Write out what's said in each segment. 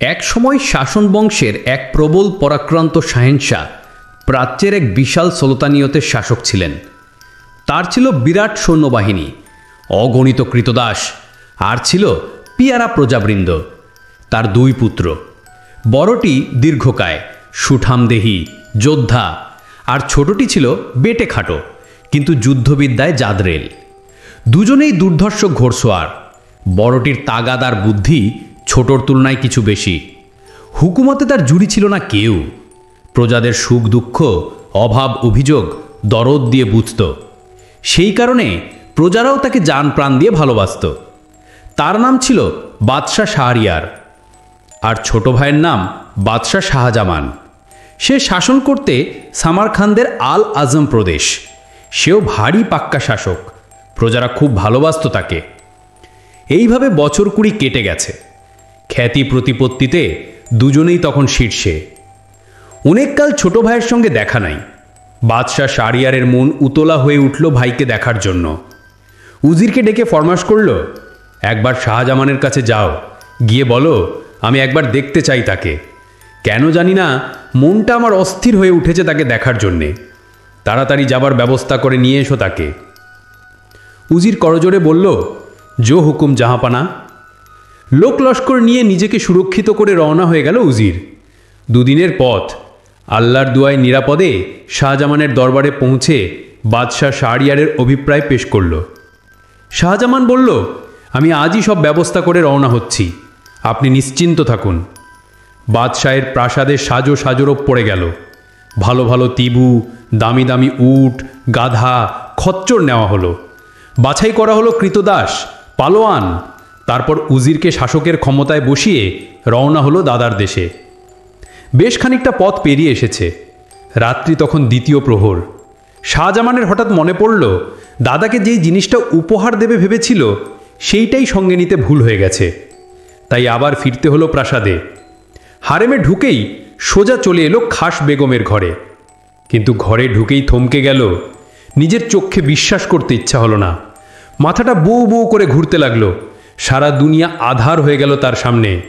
এক সময় শাসন বংশের এক প্রবল পরাক্রান্ত শাহেনশাহ প্রাচ্যের এক বিশাল সুলতানিয়তের শাসক ছিলেন। তার ছিল বিরাট সৈন্যবাহিনী, অগণিত কৃতদাস, আর ছিল পিয়ারা প্রজাবৃন্দ। তার দুই পুত্র, বড়টি দীর্ঘকায়, সুঠামদেহী যোদ্ধা, আর ছোটটি ছিল বেটে খাটো কিন্তু যুদ্ধবিদ্যায় জাদরেল। দুজনেই দুর্ধর্ষ ঘোড়সওয়ার। বড়টির তাগাদ আর বুদ্ধি ছোটর তুলনায় কিছু বেশি। হুকুমতে তার জুড়ি ছিল না কেউ। প্রজাদের সুখ দুঃখ, অভাব অভিযোগ দরদ দিয়ে বুঝত। সেই কারণে প্রজারাও তাকে জান প্রাণ দিয়ে ভালোবাসত। তার নাম ছিল বাদশাহ শাহরিয়ার, আর ছোট ভাইয়ের নাম বাদশাহ শাহজামান। সে শাসন করতে সামারখান্দের আল আজম প্রদেশ। সেও ভারী পাক্কা শাসক, প্রজারা খুব ভালোবাসত তাকে। এইভাবে বছর 20 কেটে গেছে। খ্যাতি প্রতিপত্তিতে দুজনেই তখন শীর্ষে। অনেককাল ছোট ভাইয়ের সঙ্গে দেখা নাই। বাদশাহ শাহরিয়ারের মন উতলা হয়ে উঠল ভাইকে দেখার জন্য। উজিরকে ডেকে ফরমাশ করল, একবার শাহজামানের কাছে যাও, গিয়ে বলো আমি একবার দেখতে চাই তাকে। কেন জানি না মনটা আমার অস্থির হয়ে উঠেছে তাকে দেখার জন্যে। তাড়াতাড়ি যাবার ব্যবস্থা করে নিয়ে এসো তাকে। উজির করজোড়ে বলল, জো হুকুম জাহাপানা। লোক লস্কর নিয়ে নিজেকে সুরক্ষিত করে রওনা হয়ে গেল উজির। দুদিনের পথ। আল্লাহর দুয়ায় নিরাপদে শাহজামানের দরবারে পৌঁছে বাদশাহ শাহরিয়ারের অভিপ্রায় পেশ করল। শাহজামান বলল, আমি আজই সব ব্যবস্থা করে রওনা হচ্ছি, আপনি নিশ্চিন্ত থাকুন। বাদশাহের প্রাসাদে সাজো সাজোরব পড়ে গেল। ভালো ভালো তিবু, দামি দামি উট, গাধা, খচ্চর নেওয়া হলো। বাছাই করা হলো কৃতদাস, পালোয়ান। তারপর উজিরকে শাসকের ক্ষমতায় বসিয়ে রওনা হলো দাদার দেশে। বেশ খানিকটা পথ পেরিয়ে এসেছে। রাত্রি তখন দ্বিতীয় প্রহর। শাহজামানের হঠাৎ মনে পড়ল, দাদাকে যেই জিনিসটা উপহার দেবে ভেবেছিল সেইটাই সঙ্গে নিতে ভুল হয়ে গেছে। তাই আবার ফিরতে হলো প্রাসাদে। হারেমে ঢুকেই সোজা চলে এলো খাস বেগমের ঘরে। কিন্তু ঘরে ঢুকেই থমকে গেল। নিজের চোখে বিশ্বাস করতে ইচ্ছা হলো না। মাথাটা বউ বউ করে ঘুরতে লাগলো। সারা দুনিয়া আধার হয়ে গেল তার সামনে।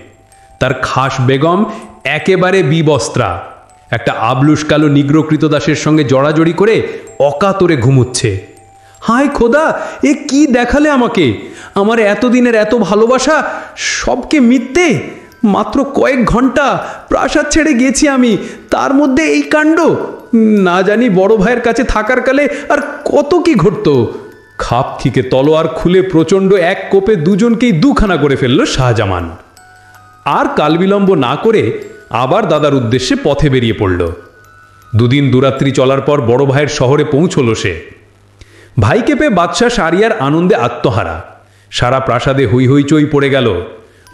তার খাস বেগম একেবারে বিবস্ত্রা, একটা আবলুস কালো নিগ্র কৃতদাসের সঙ্গে জড়াজড়ি করে অকাতরে ঘুমুচ্ছে। হায় খোদা, এ কি দেখালে আমাকে! আমার এতদিনের এত ভালোবাসা সবকে মিথ্যে! মাত্র কয়েক ঘন্টা প্রাসাদ ছেড়ে গেছি আমি, তার মধ্যে এই কাণ্ড! না জানি বড় ভাইয়ের কাছে থাকার কালে আর কত কি ঘটত। খাপ থেকে তলোয়ার খুলে প্রচণ্ড এক কোপে দুজনকেই দুখানা করে ফেলল শাহজামান। আর কালবিলম্ব না করে আবার দাদার উদ্দেশ্যে পথে বেরিয়ে পড়ল। দুদিন দুরাত্রি চলার পর বড় ভাইয়ের শহরে পৌঁছল সে। ভাইকে পেয়ে বাদশাহ শাহরিয়ার আনন্দে আত্মহারা। সারা প্রাসাদে হৈ হইচই পড়ে গেল।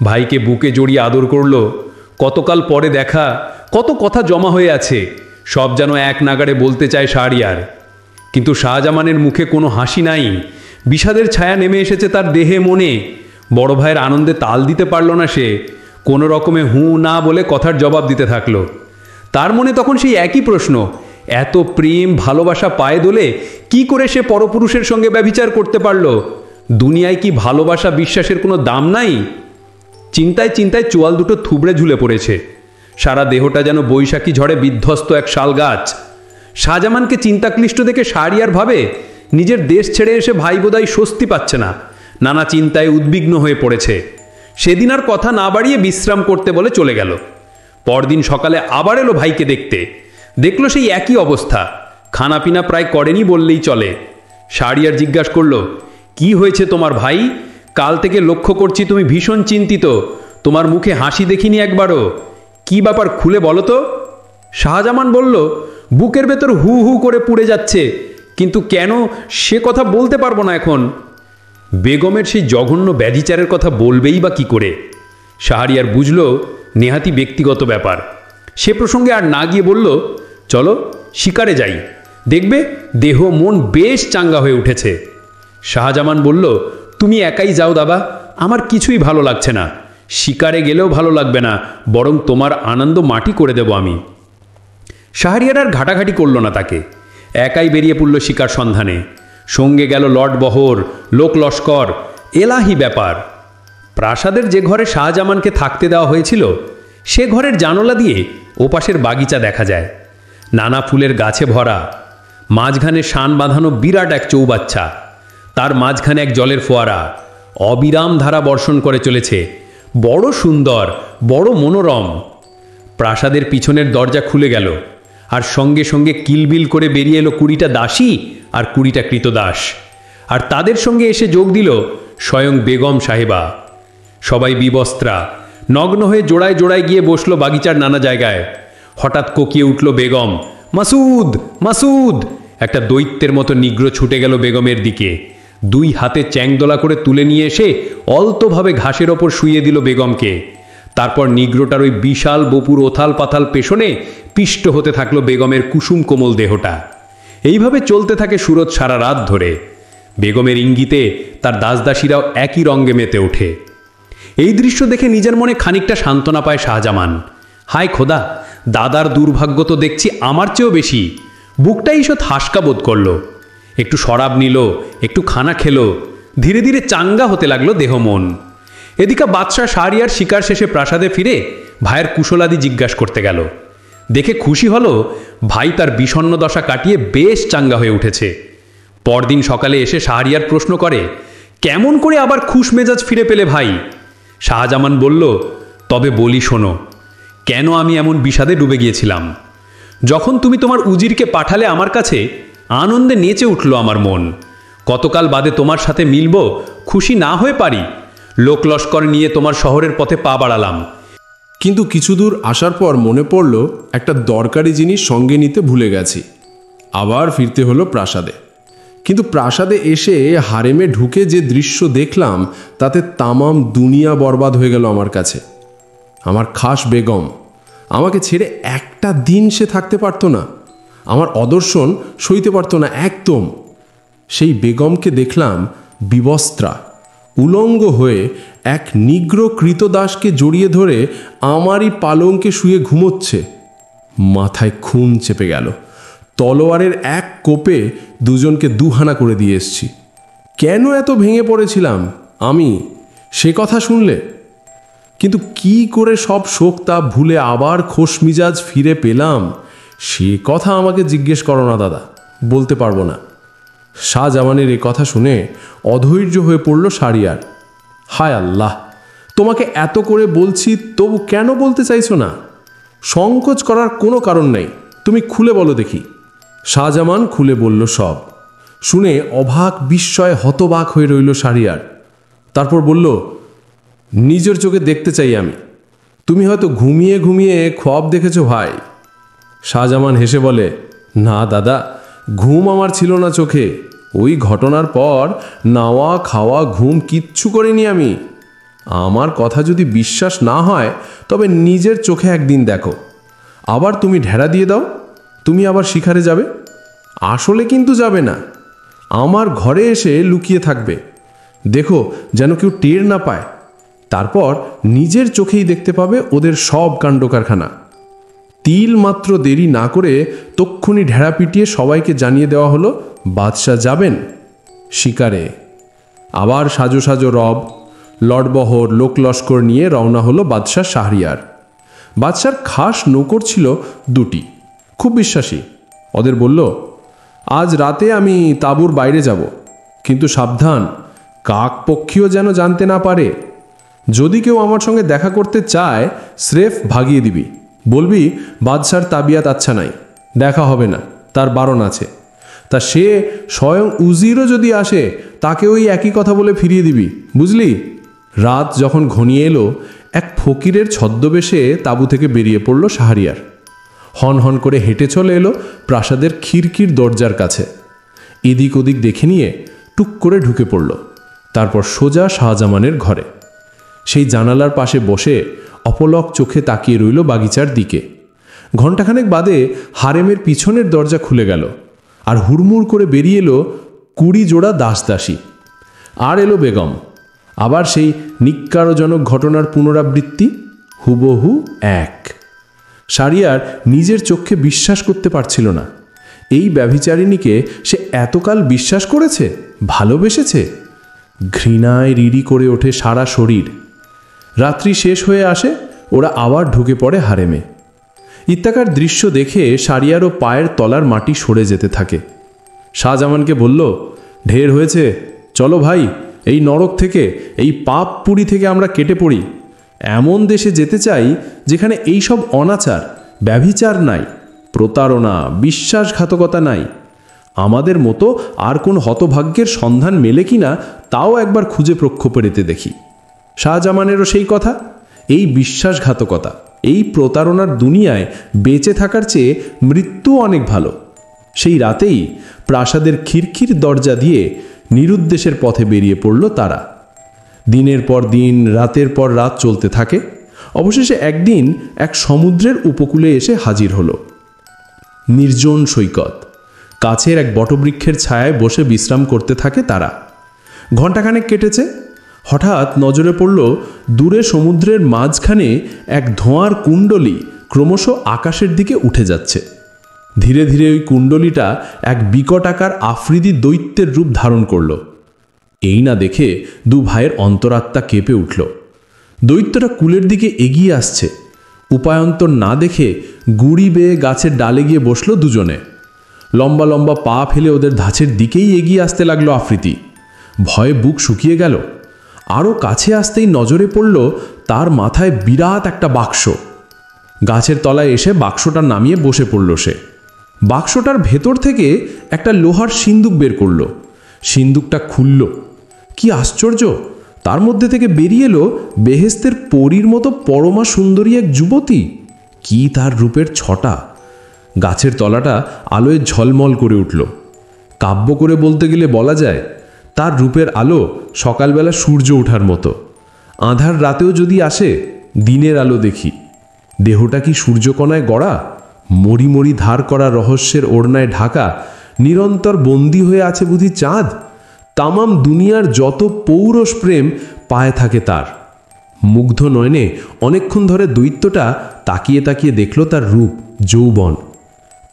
ভাইকে বুকে জড়িয়ে আদর করল। কতকাল পরে দেখা, কত কথা জমা হয়ে আছে, সব যেন এক নাগাড়ে বলতে চায় শাহরিয়ার। কিন্তু শাহজামানের মুখে কোনো হাসি নাই। বিষাদের ছায়া নেমে এসেছে তার দেহে মনে। বড় ভাইয়ের আনন্দে তাল দিতে পারল না সে। কোনো রকমে হু না বলে কথার জবাব দিতে থাকলো। তার মনে তখন সেই একই প্রশ্ন, এত প্রেম ভালোবাসা পায়ে দোলে কি করে সে পরপুরুষের সঙ্গে ব্যভিচার করতে পারল? দুনিয়ায় কি ভালোবাসা বিশ্বাসের কোনো দাম নাই? চিন্তায় চিন্তায় চোয়াল দুটো থুবড়ে ঝুলে পড়েছে। সারা দেহটা যেন বৈশাখী ঝড়ে বিধ্বস্ত এক শাল গাছ। শাহজামানকে চিন্তাক্লিষ্ট দেখে শাহরিয়ার ভাবে, নিজের দেশ ছেড়ে এসে ভাই বোধহয় স্বস্তি পাচ্ছে না, নানা চিন্তায় উদ্বিগ্ন হয়ে পড়েছে। সেদিন আর কথা না বাড়িয়ে বিশ্রাম করতে বলে চলে গেল। পরদিন সকালে আবার এলো ভাইকে দেখতে। দেখলো সেই একই অবস্থা। খানাপিনা প্রায় করেনি বললেই চলে। শাহরিয়ার জিজ্ঞাসা করল, কি হয়েছে তোমার ভাই? কাল থেকে লক্ষ্য করছি তুমি ভীষণ চিন্তিত। তোমার মুখে হাসি দেখিনি একবারও। কি ব্যাপার খুলে বলো তো? শাহজামান বলল, বুকের ভেতর হু হু করে পুড়ে যাচ্ছে, কিন্তু কেন সে কথা বলতে পারবো না এখন। বেগমের সেই জঘন্য ব্যাধিচারের কথা বলবেই বা কি করে? শাহরিয়ার বুঝল নেহাতি ব্যক্তিগত ব্যাপার। সে প্রসঙ্গে আর না গিয়ে বলল, চলো শিকারে যাই, দেখবে দেহ মন বেশ চাঙ্গা হয়ে উঠেছে। শাহজামান বলল, তুমি একাই যাও দাদা, আমার কিছুই ভালো লাগছে না। শিকারে গেলেও ভালো লাগবে না, বরং তোমার আনন্দ মাটি করে দেব আমি। শাহরিয়ার আর ঘাটাঘাটি করল না তাকে। একাই বেরিয়ে পড়ল শিকার সন্ধানে। সঙ্গে গেল লট বহর, লোক লস্কর। এলাহি ব্যাপার। প্রাসাদের যে ঘরে শাহজামানকে থাকতে দেওয়া হয়েছিল সে ঘরের জানলা দিয়ে ওপাশের বাগিচা দেখা যায়, নানা ফুলের গাছে ভরা। মাঝখানে শান বাঁধানো বিরাট এক চৌবাচ্চা, তার মাঝখানে এক জলের ফোয়ারা অবিরাম ধারা বর্ষণ করে চলেছে। বড় সুন্দর, বড় মনোরম। প্রাসাদের পিছনের দরজা খুলে গেল, আর সঙ্গে সঙ্গে কিলবিল করে বেরিয়ে এলো 20টা দাসী আর 20টা কৃতদাস। আর তাদের সঙ্গে এসে যোগ দিল স্বয়ং বেগম সাহেবা। সবাই বিবস্ত্রা, নগ্ন হয়ে জোড়ায় জোড়ায় গিয়ে বসলো বাগিচার নানা জায়গায়। হঠাৎ কোকিয়ে উঠল বেগম, মাসুদ, মাসুদ! একটা দৈত্যের মতো নিগ্রো ছুটে গেল বেগমের দিকে। 2 হাতে চ্যাংদোলা করে তুলে নিয়ে এসে অলতোভাবে ঘাসের ওপর শুইয়ে দিল বেগমকে। তারপর নিগ্রোটার ওই বিশাল বপুর ওথাল পাথাল পেছনে পিষ্ট হতে থাকলো বেগমের কুসুম কোমল দেহটা। এইভাবে চলতে থাকে সুরত সারা রাত ধরে। বেগমের ইঙ্গিতে তার দাসদাসীরাও একই রঙ্গে মেতে ওঠে। এই দৃশ্য দেখে নিজের মনে খানিকটা সান্ত্বনা পায় শাহজামান। হায় খোদা, দাদার দুর্ভাগ্য তো দেখছি আমার চেয়েও বেশি। বুকটা ঈষৎ হাসকা বোধ করল। একটু শরাব নিল, একটু খানা খেলো। ধীরে ধীরে চাঙ্গা হতে লাগলো দেহ মন। এদিকে বাদশাহ শাহরিয়ার শিকার শেষে প্রাসাদে ফিরে ভাইয়ের কুশলাদি জিজ্ঞাসা করতে গেল। দেখে খুশি হলো ভাই তার বিষণ্ণ দশা কাটিয়ে বেশ চাঙ্গা হয়ে উঠেছে। পরদিন সকালে এসে শাহরিয়ার প্রশ্ন করে, কেমন করে আবার খুশ মেজাজ ফিরে পেলে ভাই? শাহজামান বলল, তবে বলি শোনো, কেন আমি এমন বিষাদে ডুবে গিয়েছিলাম। যখন তুমি তোমার উজিরকে পাঠালে আমার কাছে, আনন্দে নেচে উঠল আমার মন। কতকাল বাদে তোমার সাথে মিলব, খুশি না হয়ে পারি। লোক লস্কর নিয়ে তোমার শহরের পথে পা বাড়ালাম। কিন্তু কিছু দূর আসার পর মনে পড়ল একটা দরকারি জিনিস সঙ্গে নিতে ভুলে গেছি। আবার ফিরতে হলো প্রাসাদে। কিন্তু প্রাসাদে এসে হারেমে ঢুকে যে দৃশ্য দেখলাম, তাতে তামাম দুনিয়া বরবাদ হয়ে গেল আমার কাছে। আমার খাস বেগম, আমাকে ছেড়ে একটা দিন সে থাকতে পারতো না। আমার অদর্শন সইতে পারতো না একদম। সেই বেগমকে দেখলাম বিবস্ত্রা, উলঙ্গ হয়ে এক নিগ্র কৃতদাসকে জড়িয়ে ধরে আমারই পালঙ্কে শুয়ে ঘুমোচ্ছে। মাথায় খুন চেপে গেল। তলোয়ারের এক কোপে দুজনকে দুহানা করে দিয়ে এসছি। কেন এত ভেঙে পড়েছিলাম আমি সে কথা শুনলে? কিন্তু কি করে সব শোক তাপ ভুলে আবার খোশ মিজাজ ফিরে পেলাম, সে কথা আমাকে জিজ্ঞেস করো না দাদা, বলতে পারবো না। শাহজামানের এ কথা শুনে অধৈর্য হয়ে পড়ল শাহরিয়ার। হায় আল্লাহ, তোমাকে এত করে বলছি, তবু কেন বলতে চাইছো না? সংকোচ করার কোনো কারণ নেই, তুমি খুলে বলো দেখি। শাহজামান খুলে বলল সব। শুনে অবাক বিস্ময় হতবাক হয়ে রইল শাহরিয়ার। তারপর বলল, নিজের চোখে দেখতে চাই আমি। তুমি হয়তো ঘুমিয়ে ঘুমিয়ে খ্বব দেখেছো ভাই। শাহজামান হেসে বলে, না দাদা, ঘুম আমার ছিল না চোখে। ওই ঘটনার পর নাওয়া খাওয়া ঘুম কিচ্ছু করিনি আমি। আমার কথা যদি বিশ্বাস না হয়, তবে নিজের চোখে একদিন দেখো। আবার তুমি ঢেড়া দিয়ে দাও, তুমি আবার শিকারে যাবে। আসলে কিন্তু যাবে না, আমার ঘরে এসে লুকিয়ে থাকবে। দেখো যেন কেউ টের না পায়। তারপর নিজের চোখেই দেখতে পাবে ওদের সব কাণ্ড কারখানা। তিল মাত্র দেরি না করে তক্ষুনি ঢেড়া পিটিয়ে সবাইকে জানিয়ে দেওয়া হলো বাদশাহ যাবেন শিকারে। আবার সাজো সাজো রব, লটবহর, লোক লস্কর নিয়ে রওনা হলো বাদশাহ শাহরিয়ার। বাদশার খাস নৌকর ছিল 2টি, খুব বিশ্বাসী। ওদের বলল, আজ রাতে আমি তাঁবুর বাইরে যাব, কিন্তু সাবধান, কাক পক্ষীও যেন জানতে না পারে। যদি কেউ আমার সঙ্গে দেখা করতে চায়, স্রেফ ভাগিয়ে দিবি, বলবি বাদশার তাবিয়াত আচ্ছা নাই, দেখা হবে না, তার বারণ আছে। তা সে স্বয়ং উজিরও যদি আসে, তাকে ওই একই কথা বলে ফিরিয়ে দিবি, বুঝলি? রাত যখন ঘনিয়ে এলো, এক ফকিরের ছদ্মবেশে তাঁবু থেকে বেরিয়ে পড়ল শাহরিয়ার। হন হন করে হেঁটে চলে এলো প্রাসাদের খিড়কির দরজার কাছে। এদিক ওদিক দেখে নিয়ে টুক করে ঢুকে পড়ল। তারপর সোজা শাহজামানের ঘরে। সেই জানালার পাশে বসে অপলক চোখে তাকিয়ে রইল বাগিচার দিকে। ঘণ্টাখানেক বাদে হারেমের পিছনের দরজা খুলে গেল, আর হুড়মুড় করে বেরিয়ে এলো 20 জোড়া দাসদাসী। আর এলো বেগম। আবার সেই নিক্কারজনক ঘটনার পুনরাবৃত্তি, হুবহু এক। শাহরিয়ার নিজের চোখে বিশ্বাস করতে পারছিল না। এই ব্যভিচারিণীকে সে এতকাল বিশ্বাস করেছে, ভালোবেসেছে। ঘৃণায় রিড়ি করে ওঠে সারা শরীর। রাত্রি শেষ হয়ে আসে, ওরা আবার ঢুকে পড়ে হারেমে। ইত্যাকার দৃশ্য দেখে শারিয়ারও পায়ের তলার মাটি সরে যেতে থাকে। শাহজামানকে বলল, ঢের হয়েছে, চলো ভাই, এই নরক থেকে, এই পাপ পুরী থেকে আমরা কেটে পড়ি। এমন দেশে যেতে চাই যেখানে এই সব অনাচার, ব্যভিচার নাই, প্রতারণা, বিশ্বাসঘাতকতা নাই। আমাদের মতো আর কোন হতভাগ্যের সন্ধান মেলে কিনা তাও একবার খুঁজে প্রক্ষেপে দেখি। শাহজামানেরও সেই কথা। এই বিশ্বাসঘাতকতা, এই প্রতারণার দুনিয়ায় বেঁচে থাকার চেয়ে মৃত্যু অনেক ভালো। সেই রাতেই প্রাসাদের খিড়খির দরজা দিয়ে নিরুদ্দেশের পথে বেরিয়ে পড়ল তারা। দিনের পর দিন, রাতের পর রাত চলতে থাকে। অবশেষে একদিন এক সমুদ্রের উপকূলে এসে হাজির হলো। নির্জন সৈকত, কাছের এক বটবৃক্ষের ছায়ায় বসে বিশ্রাম করতে থাকে তারা। ঘণ্টাখানেক কেটেছে। হঠাৎ নজরে পড়ল দূরে সমুদ্রের মাঝখানে এক ধোঁয়ার কুণ্ডলী ক্রমশ আকাশের দিকে উঠে যাচ্ছে। ধীরে ধীরে ওই কুণ্ডলীটা এক বিকটাকার আফ্রিদি দৈত্যের রূপ ধারণ করল। এই না দেখে দু ভাইয়ের অন্তরাত্মা কেঁপে উঠল। দৈত্যটা কূলের দিকে এগিয়ে আসছে। উপায়ন্তর না দেখে গুড়ি বেয়ে গাছের ডালে গিয়ে বসল দুজনে। লম্বা লম্বা পা ফেলে ওদের ধাঁচের দিকেই এগিয়ে আসতে লাগলো আফ্রিদি। ভয়ে বুক শুকিয়ে গেল। আরও কাছে আসতেই নজরে পড়ল তার মাথায় বিরাট একটা বাক্স। গাছের তলায় এসে বাক্সটা নামিয়ে বসে পড়ল সে। বাক্সটার ভেতর থেকে একটা লোহার সিন্দুক বের করল। সিন্দুকটা খুলল। কি আশ্চর্য! তার মধ্যে থেকে বেরিয়ে এলো বেহেস্তের পরীর মতো পরমা সুন্দরী এক যুবতী। কি তার রূপের ছটা! গাছের তলাটা আলোয় ঝলমল করে উঠল। কাব্য করে বলতে গেলে বলা যায় তার রূপের আলো সকালবেলা সূর্য ওঠার মতো। আঁধার রাতেও যদি আসে দিনের আলো দেখি। দেহটা কি সূর্যকণায় গড়া, মরি মরি ধার করা রহস্যের ওড়নায় ঢাকা, নিরন্তর বন্দী হয়ে আছে বুঝি চাঁদ। তামাম দুনিয়ার যত পৌরষ প্রেম পায়ে থাকে তার। মুগ্ধ নয়নে অনেকক্ষণ ধরে দৈত্যটা তাকিয়ে তাকিয়ে দেখল তার রূপ, যৌবন।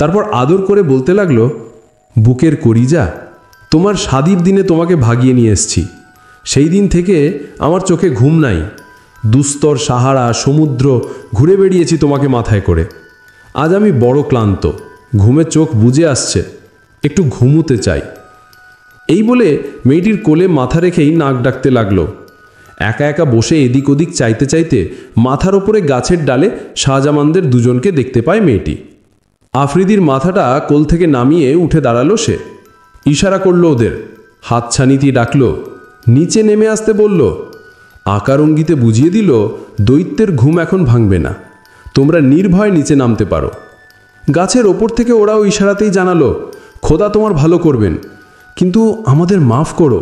তারপর আদর করে বলতে লাগলো, বুকের করিজা, তোমার শাদির দিনে তোমাকে ভাগিয়ে নিয়ে এসছি। সেই দিন থেকে আমার চোখে ঘুম নাই। দুস্তর সাহারা, সমুদ্র ঘুরে বেড়িয়েছি তোমাকে মাথায় করে। আজ আমি বড় ক্লান্ত, ঘুমে চোখ বুজে আসছে, একটু ঘুমুতে চাই। এই বলে মেয়েটির কোলে মাথা রেখেই নাক ডাকতে লাগলো। একা একা বসে এদিক ওদিক চাইতে চাইতে মাথার ওপরে গাছের ডালে শাহজামানদের দুজনকে দেখতে পায় মেয়েটি। আফ্রিদির মাথাটা কোল থেকে নামিয়ে উঠে দাঁড়ালো সে। ইশারা করল ওদের, হাতছানিতে ডাকলো, নিচে নেমে আসতে বলল। আকার অঙ্গিতে বুঝিয়ে দিল দৈত্যের ঘুম এখন ভাঙবে না, তোমরা নির্ভয় নিচে নামতে পারো। গাছের ওপর থেকে ওরাও ইশারাতেই জানালো, খোদা তোমার ভালো করবেন, কিন্তু আমাদের মাফ করো,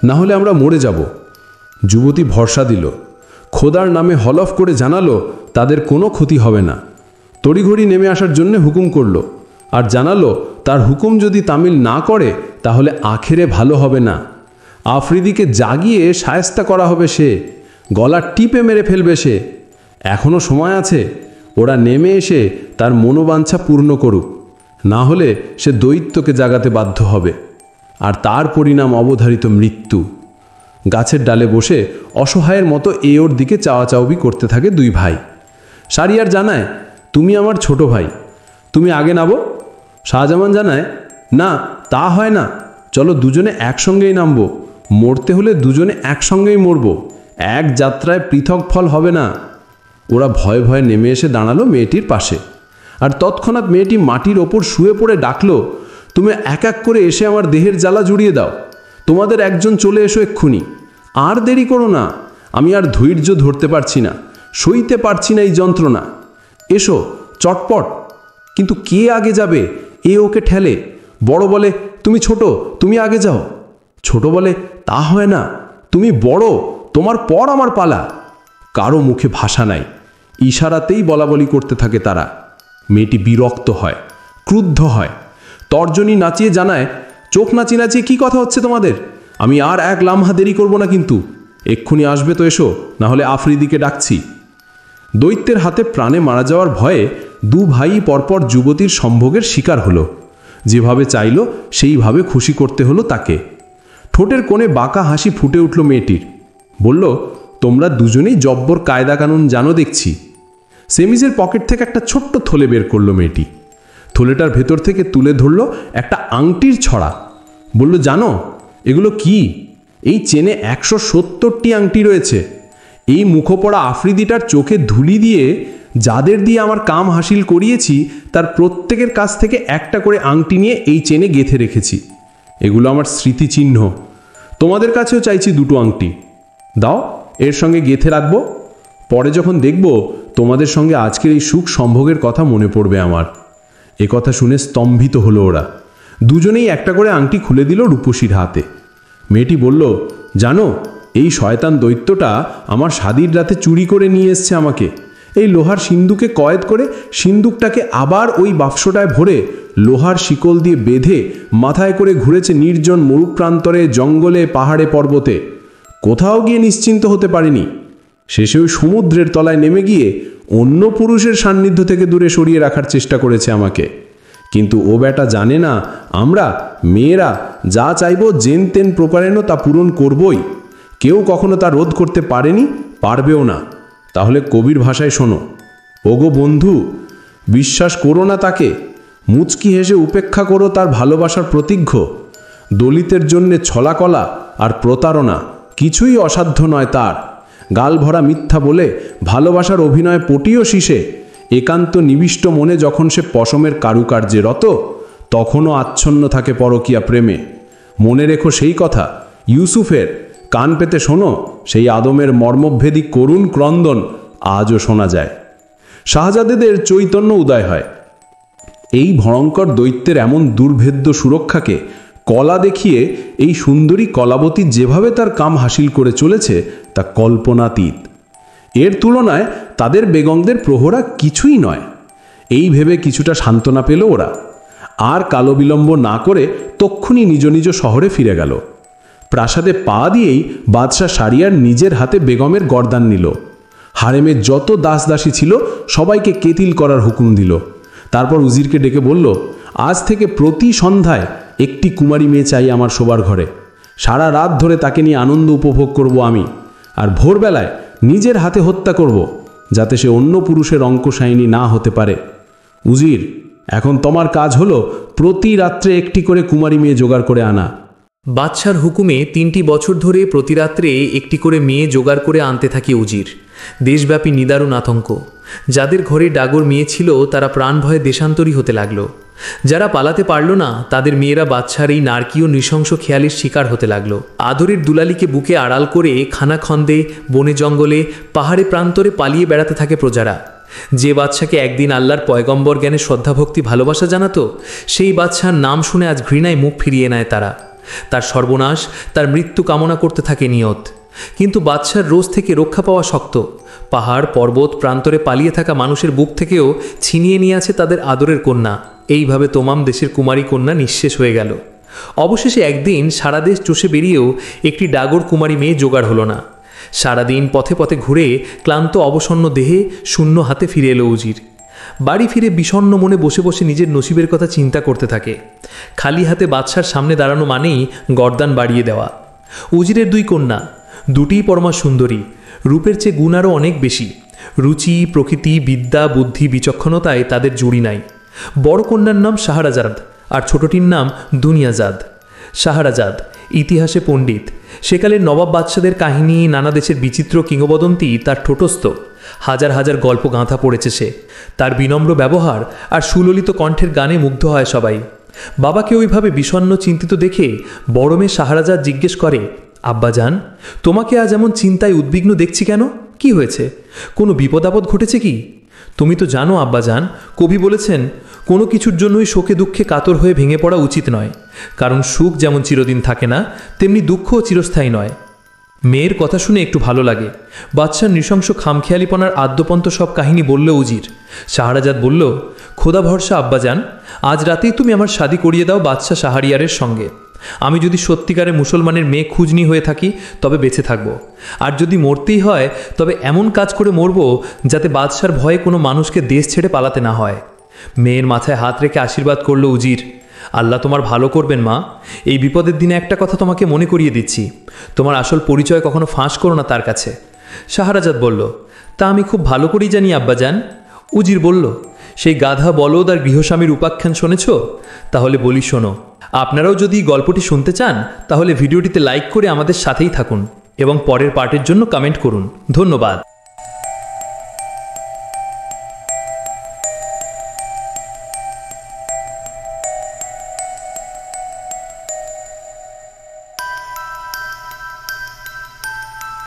না হলে আমরা মরে যাব। যুবতী ভরসা দিল, খোদার নামে হলফ করে জানালো তাদের কোনো ক্ষতি হবে না। তড়িঘড়ি নেমে আসার জন্য হুকুম করল, আর জানালো তার হুকুম যদি তামিল না করে তাহলে আখেরে ভালো হবে না। আফ্রিদিকে জাগিয়ে শায়েস্তা করা হবে, সে গলা টিপে মেরে ফেলবে সে। এখনও সময় আছে, ওরা নেমে এসে তার মনোবাঞ্ছা পূর্ণ করুক, না হলে সে দৈত্যকে জাগাতে বাধ্য হবে, আর তার পরিণাম অবধারিত মৃত্যু। গাছের ডালে বসে অসহায়ের মতো এ ওর দিকে চাওয়াচাওয়ি করতে থাকে দুই ভাই। শারিয়ার জানায়, তুমি আমার ছোট ভাই, তুমি আগে নামো। শাহজামান জানায়, না তা হয় না, চলো দুজনে একসঙ্গেই নামবো। মরতে হলে দুজনে একসঙ্গেই মরব, এক যাত্রায় পৃথক ফল হবে না। ওরা ভয়ে ভয়ে নেমে এসে দাঁড়ালো মেয়েটির পাশে। আর তৎক্ষণাৎ মেয়েটি মাটির ওপর শুয়ে পড়ে ডাকলো, তুমি এক এক করে এসে আমার দেহের জ্বালা জুড়িয়ে দাও। তোমাদের একজন চলে এসো এক্ষুনি, আর দেরি করো না। আমি আর ধৈর্য ধরতে পারছি না, সইতে পারছি না এই যন্ত্রণা। এসো চটপট। কিন্তু কে আগে যাবে? এ ওকে ঠেলে। বড় বলে, তুমি ছোট, তুমি আগে যাও। ছোট বলে, তা হয় না, তুমি বড়, তোমার পর আমার পালা। কারো মুখে ভাষা নাই, ইশারাতেই বলাবলি করতে থাকে তারা। মেয়েটি বিরক্ত হয়, ক্রুদ্ধ হয়, তর্জনী নাচিয়ে জানায়, চোখ নাচিয়ে নাচিয়ে কী কথা হচ্ছে তোমাদের? আমি আর এক লামহা দেরি করব না, কিন্তু এক্ষুনি আসবে তো এসো, না হলে আফ্রিদিকে ডাকছি। দৈত্যের হাতে প্রাণে মারা যাওয়ার ভয়ে দু ভাই পরপর যুবতীর সম্ভোগের শিকার হলো। যেভাবে চাইল সেইভাবে খুশি করতে হলো তাকে। ঠোঁটের কোণে বাঁকা হাসি ফুটে উঠল মেয়েটির। বলল, তোমরা দুজনেই জব্বর কায়দা কানুন জানো দেখছি। সেমিজের পকেট থেকে একটা ছোট্ট থলে বের করলো মেয়েটি। থলেটার ভেতর থেকে তুলে ধরল একটা আংটির ছড়া। বলল, জানো এগুলো কি? এই চেনে 170টি আংটি রয়েছে। এই মুখোপড়া আফ্রিদিটার চোখে ধুলি দিয়ে যাদের দিয়ে আমার কাম হাসিল করিয়েছি তার প্রত্যেকের কাছ থেকে একটা করে আংটি নিয়ে এই চেনে গেঁথে রেখেছি। এগুলো আমার স্মৃতিচিহ্ন। তোমাদের কাছেও চাইছি 2টো আংটি। দাও, এর সঙ্গে গেঁথে রাখবো। পরে যখন দেখব তোমাদের সঙ্গে আজকের এই সুখ সম্ভোগের কথা মনে পড়বে আমার। এ কথা শুনে স্তম্ভিত হলো ওরা। দুজনেই একটা করে আংটি খুলে দিল রূপসীর হাতে। মেয়েটি বলল, জানো এই শয়তান দৈত্যটা আমার শাদির রাতে চুরি করে নিয়ে এসছে আমাকে। এই লোহার সিন্দুকে কয়েদ করে সিন্দুকটাকে আবার ওই বাক্সটায় ভরে লোহার শিকল দিয়ে বেঁধে মাথায় করে ঘুরেছে নির্জন মরুপ্রান্তরে, জঙ্গলে, পাহাড়ে, পর্বতে। কোথাও গিয়ে নিশ্চিন্ত হতে পারেনি। শেষে ওই সমুদ্রের তলায় নেমে গিয়ে অন্য পুরুষের সান্নিধ্য থেকে দূরে সরিয়ে রাখার চেষ্টা করেছে আমাকে। কিন্তু ও বেটা জানে না আমরা মেয়েরা যা চাইবো জেন তেন প্রকারেণ তা পূরণ করবই। কেউ কখনো তা রোধ করতে পারেনি, পারবেও না। তাহলে কবির ভাষায় শোনো, ওগো বন্ধু, বিশ্বাস করো না তাকে, মুচকি হেসে উপেক্ষা করো তার ভালোবাসার প্রতিজ্ঞ। দলিতের জন্যে ছলাকলা আর প্রতারণা কিছুই অসাধ্য নয় তার। গাল ভরা মিথ্যা বলে ভালোবাসার অভিনয় পটিও শীষে একান্ত নিবিষ্ট মনে যখন সে পশমের কারুকার্যে রত, তখনও আচ্ছন্ন থাকে পরকীয়া প্রেমে। মনে রেখো সেই কথা ইউসুফের, কান পেতে শোনো সেই আদমের মর্মভেদী করুণ ক্রন্দন আজও শোনা যায়। শাহজাদেদের চৈতন্য উদয় হয়। এই ভয়ঙ্কর দৈত্যের এমন দুর্ভেদ্য সুরক্ষাকে কলা দেখিয়ে এই সুন্দরী কলাবতী যেভাবে তার কাম হাসিল করে চলেছে তা কল্পনাতীত। এর তুলনায় তাদের বেগমদের প্রহরা কিছুই নয়। এই ভেবে কিছুটা সান্ত্বনা পেল ওরা। আর কালো বিলম্ব না করে তক্ষুনি নিজ নিজ শহরে ফিরে গেল। প্রাসাদে পা দিয়েই বাদশাহ শাহরিয়ার নিজের হাতে বেগমের গর্দান নিল। হারেমের যত দাস দাসী ছিল সবাইকে কেতিল করার হুকুম দিল। তারপর উজিরকে ডেকে বলল, আজ থেকে প্রতি সন্ধ্যায় একটি কুমারী মেয়ে চাই আমার শোবার ঘরে। সারা রাত ধরে তাকে নিয়ে আনন্দ উপভোগ করব আমি, আর ভোরবেলায় নিজের হাতে হত্যা করব, যাতে সে অন্য পুরুষের অঙ্কশায়িনী না হতে পারে। উজির, এখন তোমার কাজ হলো প্রতি রাত্রে একটি করে কুমারী মেয়ে জোগাড় করে আনা। বাদশার হুকুমে 3টি বছর ধরে প্রতি রাত্রে একটি করে মেয়ে জোগাড় করে আনতে থাকে উজির। দেশব্যাপী নিদারুণ আতঙ্ক। যাদের ঘরে ডাগর মেয়ে ছিল তারা প্রাণ ভয়ে দেশান্তরী হতে লাগল। যারা পালাতে পারল না তাদের মেয়েরা বাদশার এই নারকীয় নৃশংস খেয়ালের শিকার হতে লাগল। আদরের দুলালিকে বুকে আড়াল করে খানাখন্দে, বনে জঙ্গলে, পাহাড়ে প্রান্তরে পালিয়ে বেড়াতে থাকে প্রজারা। যে বাদশাকে একদিন আল্লাহর পয়গম্বর জ্ঞানে শ্রদ্ধাভক্তি ভালোবাসা জানাতো, সেই বাদশার নাম শুনে আজ ঘৃণায় মুখ ফিরিয়ে নেয় তারা। তার সর্বনাশ, তার মৃত্যু কামনা করতে থাকে নিয়ত। কিন্তু বাদশার রোজ থেকে রক্ষা পাওয়া শক্ত। পাহাড়, পর্বত, প্রান্তরে পালিয়ে থাকা মানুষের বুক থেকেও ছিনিয়ে নিয়ে আছে তাদের আদরের কন্যা। এইভাবে তমাম দেশের কুমারী কন্যা নিঃশেষ হয়ে গেল। অবশেষে একদিন সারা দেশ চষে বেরিয়েও একটি ডাগর কুমারী মেয়ে জোগাড় হলো না। সারাদিন পথে পথে ঘুরে ক্লান্ত অবসন্ন দেহে শূন্য হাতে ফিরে এলো উজির। বাড়ি ফিরে বিষণ্ণ মনে বসে বসে নিজের নসিবের কথা চিন্তা করতে থাকে। খালি হাতে বাদশার সামনে দাঁড়ানো মানেই গর্দান বাড়িয়ে দেওয়া। উজিরের 2 কন্যা, দুটিই পরমা সুন্দরী, রূপের চেয়ে গুণ আরও অনেক বেশি। রুচি, প্রকৃতি, বিদ্যা, বুদ্ধি, বিচক্ষণতায় তাদের জুড়ি নাই। বড় কন্যার নাম শাহরাজাদ আর ছোটটির নাম দুনিয়াজাদ। শাহরাজাদ ইতিহাসে পণ্ডিত। সেকালের নবাব বাদশাদের কাহিনী, নানা দেশের বিচিত্র কিংবদন্তি তার ঠোঁটস্থ। হাজার হাজার গল্প গাঁথা পড়েছে সে। তার বিনম্র ব্যবহার আর সুললিত কণ্ঠের গানে মুগ্ধ হয় সবাই। বাবাকে ওইভাবে বিষণ্ণ চিন্তিত দেখে বড় মেয়ে শাহরাজাদ জিজ্ঞেস করে, আব্বাজান, তোমাকে আজ এমন চিন্তায় উদ্বিগ্ন দেখছি কেন? কি হয়েছে? কোনো বিপদ আপদ ঘটেছে কি? তুমি তো জানো আব্বাজান, কবি বলেছেন, কোনো কিছুর জন্যই শোকে দুঃখে কাতর হয়ে ভেঙে পড়া উচিত নয়। কারণ সুখ যেমন চিরদিন থাকে না, তেমনি দুঃখও চিরস্থায়ী নয়। মেয়ের কথা শুনে একটু ভালো লাগে। বাদশার নৃশংস খামখেয়ালিপনার আদ্যপন্ত সব কাহিনী বলল উজির। শাহরাজাদ বলল, খোদা ভরসা আব্বাজান, আজ রাতেই তুমি আমার শাদী করিয়ে দাও বাদশাহ শাহরিয়ারের সঙ্গে। আমি যদি সত্যিকারের মুসলমানের মেয়ে খুঁজনি হয়ে থাকি তবে বেঁচে থাকব, আর যদি মরতেই হয় তবে এমন কাজ করে মরব যাতে বাদশার ভয়ে কোনো মানুষকে দেশ ছেড়ে পালাতে না হয়। মেয়ের মাথায় হাত রেখে আশীর্বাদ করল উজির। আল্লাহ তোমার ভালো করবেন মা। এই বিপদের দিনে একটা কথা তোমাকে মনে করিয়ে দিচ্ছি, তোমার আসল পরিচয় কখনো ফাঁস করো না তার কাছে। শাহরাজাদ বলল, তা আমি খুব ভালো করেই জানি আব্বাজান। উজির বলল, সেই গাধা বলদ আর গৃহস্বামীর উপাখ্যান শুনেছ? তাহলে বলি শোনো। আপনারাও যদি গল্পটি শুনতে চান তাহলে ভিডিওটিতে লাইক করে আমাদের সাথেই থাকুন এবং পরের পার্টের জন্য কমেন্ট করুন। ধন্যবাদ।